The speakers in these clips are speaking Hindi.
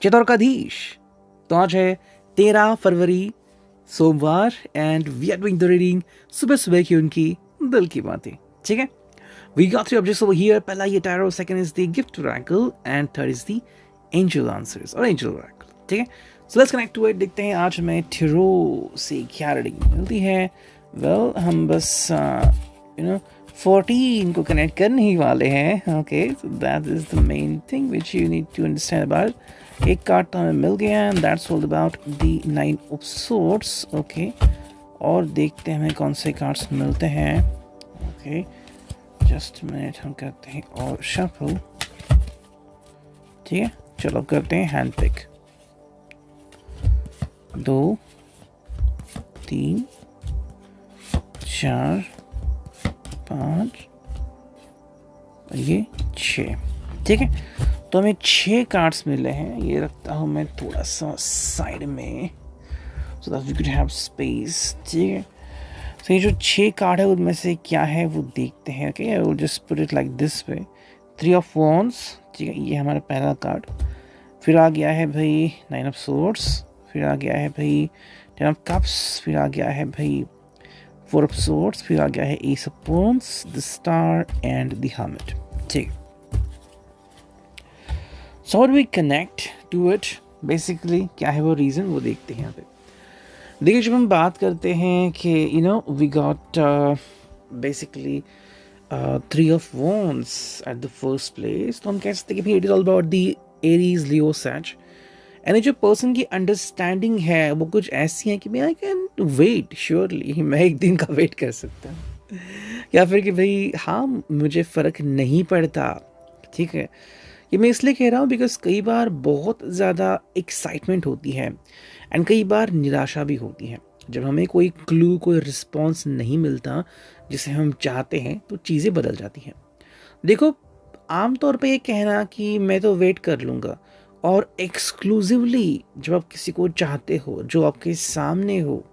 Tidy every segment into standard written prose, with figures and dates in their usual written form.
चित्तौड़काधीश। तो आज है 13 फरवरी सोमवार and we are doing the reading सुबह सुबह की उनकी दिल की बातें। ठीक है, we got three objects over here. पहला ये tarot, second is the gift oracle and third is the angel answers और एंजल ओरेकल। ठीक है, so let's connect to it. देखते हैं आज हमें टैरो से क्या रीडिंग मिलती है। वेल हम बस 14 को कनेक्ट करने ही वाले हैं। Okay, so that is the main thing which you need to understand about. एक कार्ड तो हमें मिल गया and that's all about the 9 of swords. Okay, और देखते हैं हमें कौन से कार्ड्स मिलते हैं। ओके, जस्ट मिनट, हम करते हैं और शफल। ठीक है, चलो करते हैं हैंड पिक। 2 3 4 5 और ये 6। ठीक है, तो हमें 6 कार्ड्स मिले हैं। ये रखता हूँ मैं थोड़ा सा साइड में so that we could have space. ठीक है, तो ये जो 6 कार्ड है उनमें से क्या है वो देखते हैं। Okay, I will just put it like this way. 3 of wands. ठीक है, ये हमारा पहला कार्ड। फिर आ गया है भाई 9 ऑफ सोर्ड्स। फिर आ गया है भाई 10 ऑफ कप्स। फिर आ गया है भाई 4 ऑफ सोर्ड्स। फिर आ गया है ace of wands, the star and the hermit. ठीक, so how do we connect to it. Basically क्या है वो रीज़न, वो देखते हैं यहाँ पे। देखिए, जब हम बात करते हैं कि we got basically 3 of wands at the first place, तो हम कह सकते हैं कि भाई it is all about the Aries, Leo, सैज। एंड जो पर्सन की अंडरस्टैंडिंग है वो कुछ ऐसी है कि भाई आई कैन वेट, श्योरली मैं एक दिन का वेट कर सकता हूँ, या फिर कि भाई हाँ मुझे फ़र्क नहीं पड़ता। ठीक है, ये मैं इसलिए कह रहा हूँ बिकॉज कई बार बहुत ज़्यादा एक्साइटमेंट होती है एंड कई बार निराशा भी होती है। जब हमें कोई क्लू, कोई रिस्पॉन्स नहीं मिलता जिसे हम चाहते हैं, तो चीज़ें बदल जाती हैं। देखो, आमतौर पे ये कहना कि मैं तो वेट कर लूँगा और एक्सक्लूसिवली जब आप किसी को चाहते हो, जो आपके सामने हो,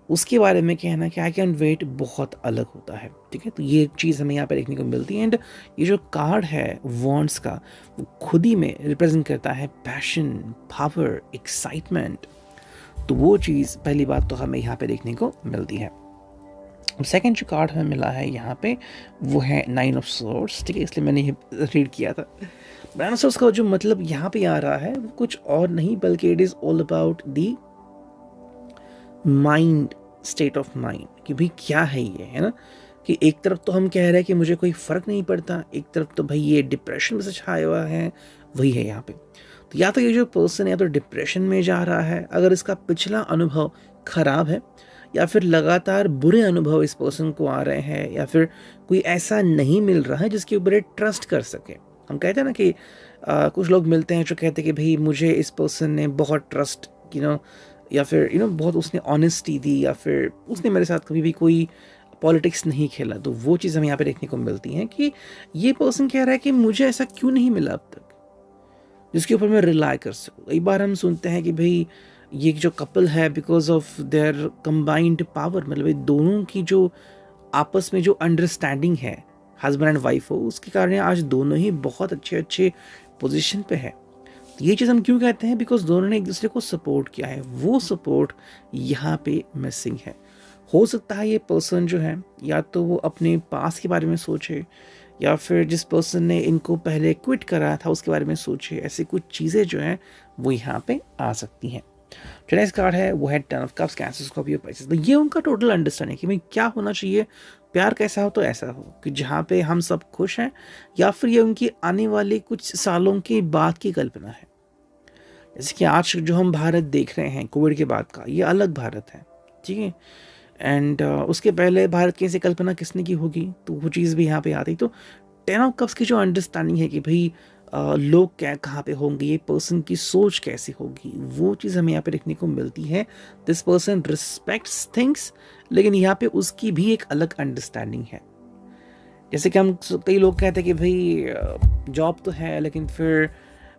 उसके बारे में कहना कि आई कैन वेट बहुत अलग होता है। ठीक है, तो ये चीज़ हमें यहाँ पे देखने को मिलती है। एंड ये जो कार्ड है वॉन्ड्स का, वो खुद ही में रिप्रेजेंट करता है पैशन, पावर, एक्साइटमेंट। तो वो चीज़ पहली बात तो हमें यहाँ पे देखने को मिलती है। सेकंड जो कार्ड हमें मिला है यहाँ पे वो है 9 ऑफ सोर्ड्स। ठीक है, इसलिए मैंने ये रीड किया था। 9 ऑफ सोर्ड्स का जो मतलब यहाँ पे आ रहा है वो कुछ और नहीं बल्कि it is all about the mind, state of mind, कि भाई क्या है ये, है ना। कि एक तरफ तो हम कह रहे हैं कि मुझे कोई फ़र्क नहीं पड़ता, एक तरफ तो भाई ये डिप्रेशन में से छाया हुआ है, वही है यहाँ पे। तो या तो ये जो पर्सन है या तो डिप्रेशन में जा रहा है, अगर इसका पिछला अनुभव खराब है, या फिर लगातार बुरे अनुभव इस पर्सन को आ रहे हैं, या फिर कोई ऐसा नहीं मिल रहा है जिसके ऊपर ट्रस्ट कर सके। हम कहते हैं ना कि कुछ लोग मिलते हैं जो कहते हैं कि भाई मुझे इस पर्सन ने बहुत ट्रस्ट या फिर बहुत उसने ऑनेस्टी दी, या फिर उसने मेरे साथ कभी भी कोई पॉलिटिक्स नहीं खेला। तो वो चीज़ हमें यहाँ पे देखने को मिलती है कि ये पर्सन कह रहा है कि मुझे ऐसा क्यों नहीं मिला अब तक जिसके ऊपर मैं रिलाई कर सकूँ। कई बार हम सुनते हैं कि भाई ये जो कपल है because of their combined power, मतलब ये दोनों की जो आपस में जो अंडरस्टैंडिंग है, हस्बैंड एंड वाइफ हो, उसके कारण आज दोनों ही बहुत अच्छे पोजीशन पे है। तो ये चीज़ हम क्यों कहते हैं, बिकॉज दोनों ने एक दूसरे को सपोर्ट किया है। वो सपोर्ट यहाँ पे मिसिंग है। हो सकता है ये पर्सन जो है या तो वो अपने पास के बारे में सोचे, या फिर जिस पर्सन ने इनको पहले क्विट कराया था उसके बारे में सोचे। ऐसी कुछ चीज़ें जो हैं वो यहाँ पे आ सकती हैं। जो नेक्स्ट कार्ड है वो है 10 of cups, cancer, Scorpio, Pisces. तो ये उनका टोटल अंडरस्टैंडिंग है कि भाई क्या होना चाहिए, प्यार कैसा हो तो ऐसा हो कि जहाँ पे हम सब खुश हैं, या फिर ये उनकी आने वाले कुछ सालों के बाद की कल्पना है। जैसे कि आज जो हम भारत देख रहे हैं कोविड के बाद का, ये अलग भारत है। ठीक है, एंड उसके पहले भारत की ऐसी कल्पना किसने की होगी, तो वो चीज़ भी यहाँ पे आती। तो 10 ऑफ कप्स की जो अंडरस्टैंडिंग है कि भाई लोग क्या कहाँ पे होंगे, ये पर्सन की सोच कैसी होगी, वो चीज़ हमें यहाँ पे देखने को मिलती है। दिस पर्सन रिस्पेक्ट्स थिंग्स, लेकिन यहाँ पे उसकी भी एक अलग अंडरस्टैंडिंग है। जैसे कि हम कई लोग कहते हैं कि भाई जॉब तो है लेकिन फिर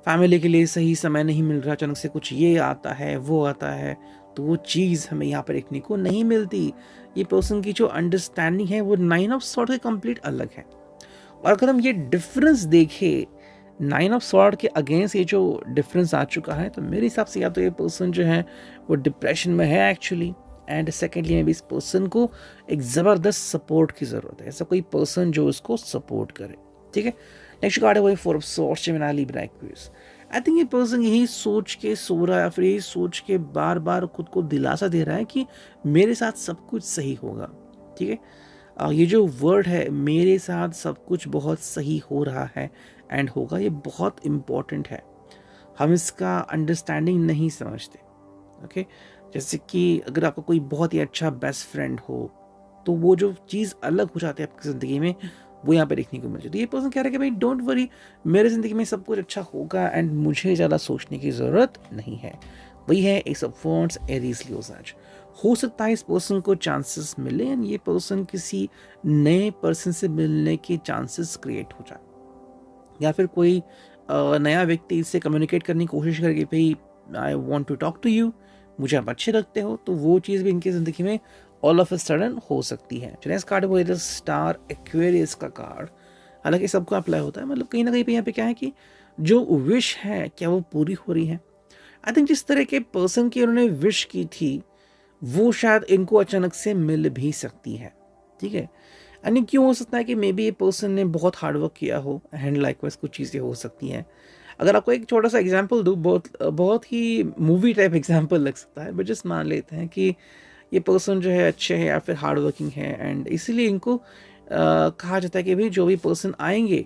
फैमिली के लिए सही समय नहीं मिल रहा, अचानक से कुछ ये आता है वो आता है, तो वो चीज़ हमें यहाँ पर देखने को नहीं मिलती। ये पर्सन की जो अंडरस्टैंडिंग है वो 9 ऑफ सॉर्ट से कंप्लीट अलग है। और अगर हम ये डिफरेंस देखें 9 ऑफ स्वॉर्ड के अगेंस्ट ये जो डिफरेंस आ चुका है, तो मेरे हिसाब से या तो ये पर्सन जो है वो डिप्रेशन में है एक्चुअली, एंड सेकेंडली में भी इस पर्सन को एक ज़बरदस्त सपोर्ट की ज़रूरत है, ऐसा कोई पर्सन जो उसको सपोर्ट करे। ठीक है, नेक्स्ट कार्ड है वही 4 of swords, Gemini, Libra, Aquarius. I think ये पर्सन यही सोच के सो रहा है या फिर यही सोच के बार बार खुद को दिलासा दे रहा है कि मेरे साथ सब कुछ सही होगा। ठीक है, ये जो वर्ड है मेरे साथ सब कुछ बहुत सही हो रहा है एंड होगा, ये बहुत इम्पॉर्टेंट है। हम इसका अंडरस्टैंडिंग नहीं समझते। ओके, जैसे कि अगर आपका कोई बहुत ही अच्छा बेस्ट फ्रेंड हो तो वो जो चीज़ अलग हो जाती है आपकी ज़िंदगी में, वो यहाँ पे देखने को मिल जाती है। ये पर्सन कह रहा है कि भाई डोंट वरी, मेरे ज़िंदगी में सब कुछ अच्छा होगा एंड मुझे ज़्यादा सोचने की ज़रूरत नहीं है। वही है ace of wands, Aries, Leo, सैज। हो सकता है इस पर्सन को चांसेस मिले एंड ये पर्सन किसी नए पर्सन से मिलने के चांसेस क्रिएट हो जाए, या फिर कोई नया व्यक्ति इससे कम्युनिकेट करने की कोशिश करके भाई I want to talk to you, मुझे आप अच्छे लगते हो, तो वो चीज़ भी इनकी ज़िंदगी में ऑल ऑफ अ सडन हो सकती है। चलिए इस कार्ड वो इधर स्टार, एक्वेरियस का कार्ड, हालांकि सबको अप्लाई होता है, मतलब कहीं ना कहीं पे यहाँ पे क्या है कि जो विश है क्या वो पूरी हो रही है। आई थिंक जिस तरह के पर्सन की उन्होंने विश की थी वो शायद इनको अचानक से मिल भी सकती है। ठीक है, यानी क्यों हो सकता है कि मे बी ये पर्सन ने बहुत हार्डवर्क किया हो एंड लाइकवाइज कुछ चीज़ें हो सकती हैं। अगर आपको एक छोटा सा एग्जांपल दूँ, बहुत ही मूवी टाइप एग्जांपल लग सकता है, बट जस्ट मान लेते हैं कि ये पर्सन जो है अच्छे हैं या फिर हार्ड वर्किंग है एंड इसीलिए इनको कहा जाता है कि भाई जो भी पर्सन आएंगे,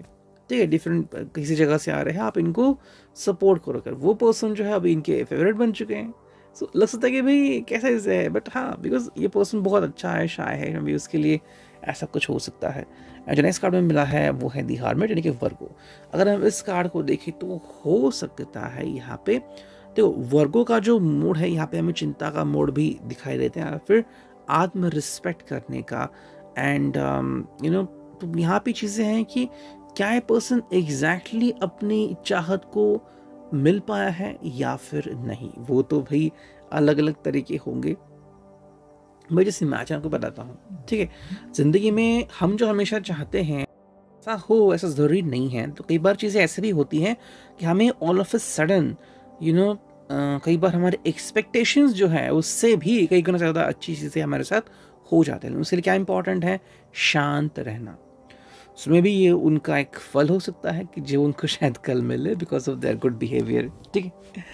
ठीक है, डिफरेंट किसी जगह से आ रहे हैं, आप इनको सपोर्ट करो कर। वो पर्सन जो है अभी इनके फेवरेट बन चुके हैं। सो लग सकता है कि भाई कैसा इसे है, बट हाँ बिकॉज ये पर्सन बहुत अच्छा है, शाय है, अभी उसके लिए ऐसा कुछ हो सकता है। जो नेक्स्ट कार्ड में मिला है वो है दी हार्मिट, यानी कि वर्गो। अगर हम इस कार्ड को देखें तो हो सकता है यहाँ पे तो वर्गो का जो मूड है, यहाँ पे हमें चिंता का मूड भी दिखाई देते हैं, फिर आत्म रिस्पेक्ट करने का एंड यू नो, तो यहाँ पे चीज़ें हैं कि क्या ये पर्सन एग्जैक्टली अपनी चाहत को मिल पाया है या फिर नहीं, वो तो भाई अलग अलग तरीके होंगे। मैं जैसे मैं आपको बताता हूँ, ठीक है, ज़िंदगी में हम जो हमेशा चाहते हैं ऐसा हो, ऐसा ज़रूरी नहीं है। तो कई बार चीज़ें ऐसे भी होती हैं कि हमें all of a sudden you know कई बार हमारे एक्सपेक्टेशंस जो है उससे भी कई गुना ज़्यादा अच्छी चीज़ें हमारे साथ हो जाते हैं। उसके लिए क्या इंपॉर्टेंट है, शांत रहना। उसमें भी ये उनका एक फल हो सकता है कि जो उनको शायद कल मिले because of their good behaviour. ठीक है,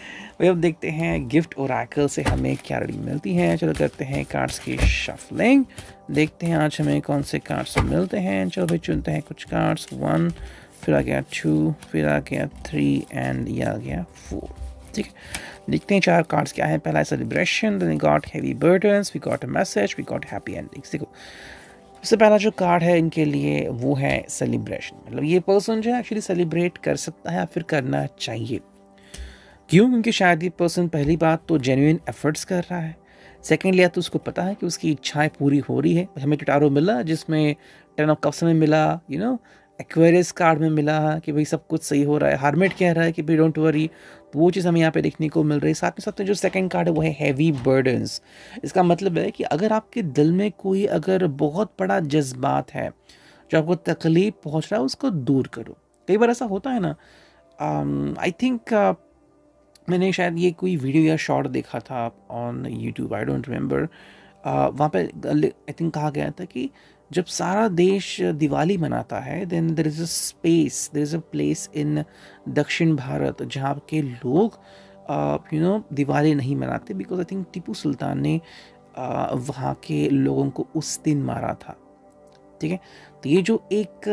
वही अब देखते हैं गिफ्ट ओरेकल से हमें क्या रीडिंग मिलती है। चलो करते हैं कार्ड्स की शफलिंग, देखते हैं आज हमें कौन से कार्ड्स मिलते हैं। चलो भाई चुनते हैं कुछ कार्ड्स, 1, फिर आ गया 2, फिर आ गया 3 एंड ये आ गया 4। ठीक है, देखते हैं 4 कार्ड्स क्या है। पहला है celebration, then we got heavy burdens, we got a message, we got happy endings. देखो सबसे पहला जो कार्ड है इनके लिए वो है सेलिब्रेशन, मतलब ये पर्सन जो है एक्चुअली सेलिब्रेट कर सकता है या फिर करना चाहिए। क्यों? क्योंकि शायद ये पर्सन पहली बात तो जेन्युइन एफर्ट्स कर रहा है, सेकेंडली या तो उसको पता है कि उसकी इच्छाएं पूरी हो रही है। हमें गिटारो मिला जिसमें 10 ऑफ कप्स में मिला, यू नो एक्वेरियस कार्ड में मिला कि भाई सब कुछ सही हो रहा है। हार्मिट कह रहा है कि भाई डोंट वरी, तो वो चीज़ हमें यहाँ पे देखने को मिल रही है। साथ में साथ में जो सेकंड कार्ड है वो है हैवी बर्डन्स। इसका मतलब है कि अगर आपके दिल में कोई अगर बहुत बड़ा जज्बात है जो आपको तकलीफ पहुँच रहा है, उसको दूर करो। कई बार ऐसा होता है ना, आई थिंक मैंने शायद ये कोई वीडियो या शॉर्ट देखा था on YouTube, I don't remember. वहाँ पे आई थिंक कहा गया था कि जब सारा देश दिवाली मनाता है then there is a space, there is a place in Dakshin Bharat जहाँ के लोग यू नो दिवाली नहीं मनाते because I think Tipu Sultan ने वहाँ के लोगों को उस दिन मारा था। ठीक है, तो ये जो एक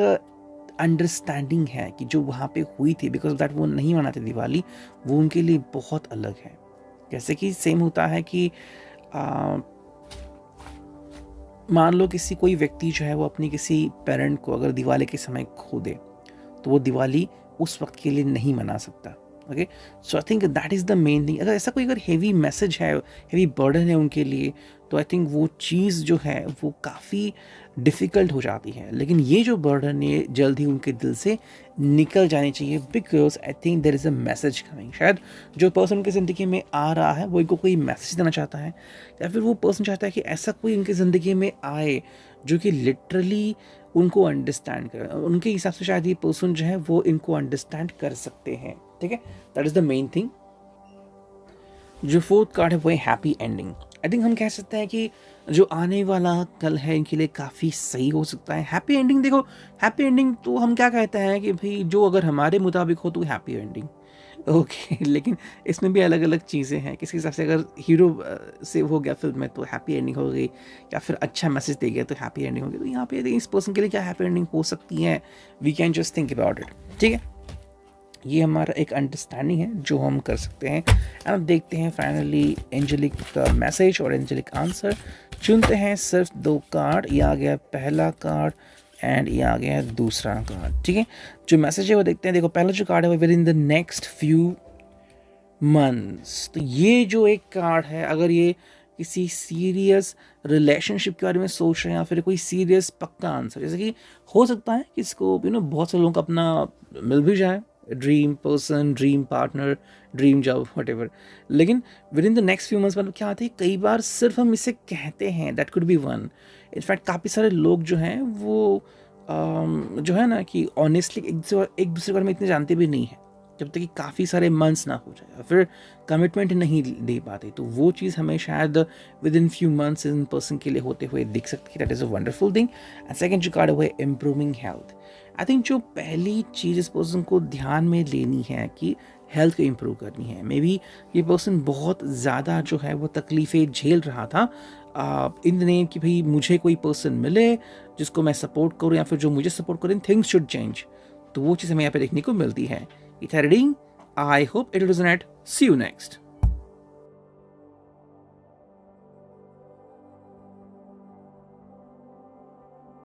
अंडरस्टैंडिंग है कि जो वहाँ पे हुई थी बिकॉज दैट वो नहीं मनाते दिवाली, वो उनके लिए बहुत अलग है। जैसे कि सेम होता है कि मान लो किसी कोई व्यक्ति जो है वो अपनी किसी पेरेंट को अगर दिवाली के समय खो दे तो वो दिवाली उस वक्त के लिए नहीं मना सकता। Okay, so I think that is the main thing. अगर ऐसा कोई अगर हेवी मैसेज है, हेवी बर्डन है उनके लिए, तो आई थिंक वो चीज़ जो है वो काफ़ी डिफ़िकल्ट हो जाती है। लेकिन ये जो बर्डन है जल्द ही उनके दिल से निकल जानी चाहिए, because I think there is a message coming. शायद जो पर्सन उनकी ज़िंदगी में आ रहा है वो इनको कोई मैसेज देना चाहता है, या फिर वो पर्सन चाहता है कि ऐसा कोई उनकी ज़िंदगी में आए जो कि लिटरली उनको अंडरस्टैंड करे। उनके हिसाब से शायद ये पर्सन जो है वो इनको अंडरस्टैंड कर सकते हैं। ठीक है, that is the main thing. जो फोर्थ कार्ड है वो है हैप्पी एंडिंग। आई थिंक हम कह सकते हैं कि जो आने वाला कल है इनके लिए काफ़ी सही हो सकता है। हैप्पी एंडिंग, देखो हैप्पी एंडिंग तो हम क्या कहते हैं कि भाई जो अगर हमारे मुताबिक हो तो हैप्पी एंडिंग, ओके लेकिन इसमें भी अलग अलग चीज़ें हैं। किसी हिसाब से अगर हीरो से हो गया फिल्म में तो हैप्पी एंडिंग हो गई, या फिर अच्छा मैसेज दे गया तो हैप्पी एंडिंग हो गई। तो यहाँ पे इस पर्सन के लिए क्या हैप्पी एंडिंग हो सकती है, we can just think about it. ठीक है, ये हमारा एक अंडरस्टैंडिंग है जो हम कर सकते हैं। अब देखते हैं फाइनली एंजेलिक का मैसेज और एंजेलिक आंसर। चुनते हैं सिर्फ 2 कार्ड, ये आ गया पहला कार्ड एंड ये आ गया दूसरा कार्ड। ठीक है, जो मैसेज है वो देखते हैं। देखो पहला जो कार्ड है वो with in the next few months. तो ये जो एक कार्ड है, अगर ये किसी सीरियस रिलेशनशिप के बारे में सोच रहे हैं या फिर कोई सीरियस पक्का आंसर, जैसे कि हो सकता है कि इसको बहुत से लोगों को अपना मिल भी जाए, dream person, dream partner, dream job, whatever. लेकिन within the next few months मतलब क्या होता है, कई बार सिर्फ हम इसे कहते हैं, that could be one. In fact काफ़ी सारे लोग जो हैं वो जो है ना कि ऑनेस्टली एक दूसरे के बारे में इतने जानते भी नहीं हैं जब तक कि काफ़ी सारे मंथ्स ना हो जाए, फिर कमिटमेंट नहीं दे पाते। तो वो चीज़ हमें शायद with in few months in person के लिए होते हुए दिख सकती है। That is a wonderful thing. And second जो कार्ड हुआ है इम्प्रूविंग हेल्थ। आई थिंक जो पहली चीज़ इस पर्सन को ध्यान में लेनी है कि हेल्थ को इम्प्रूव करनी है। मे बी ये पर्सन बहुत ज़्यादा जो है वो तकलीफ़ें झेल रहा था इन द नेम कि भाई मुझे कोई पर्सन मिले जिसको मैं सपोर्ट करूँ या फिर जो मुझे सपोर्ट करें, थिंग्स शुड चेंज। तो वो चीज़ हमें यहाँ पे देखने को मिलती है। It's a reading. I hope it will resonate. See you next.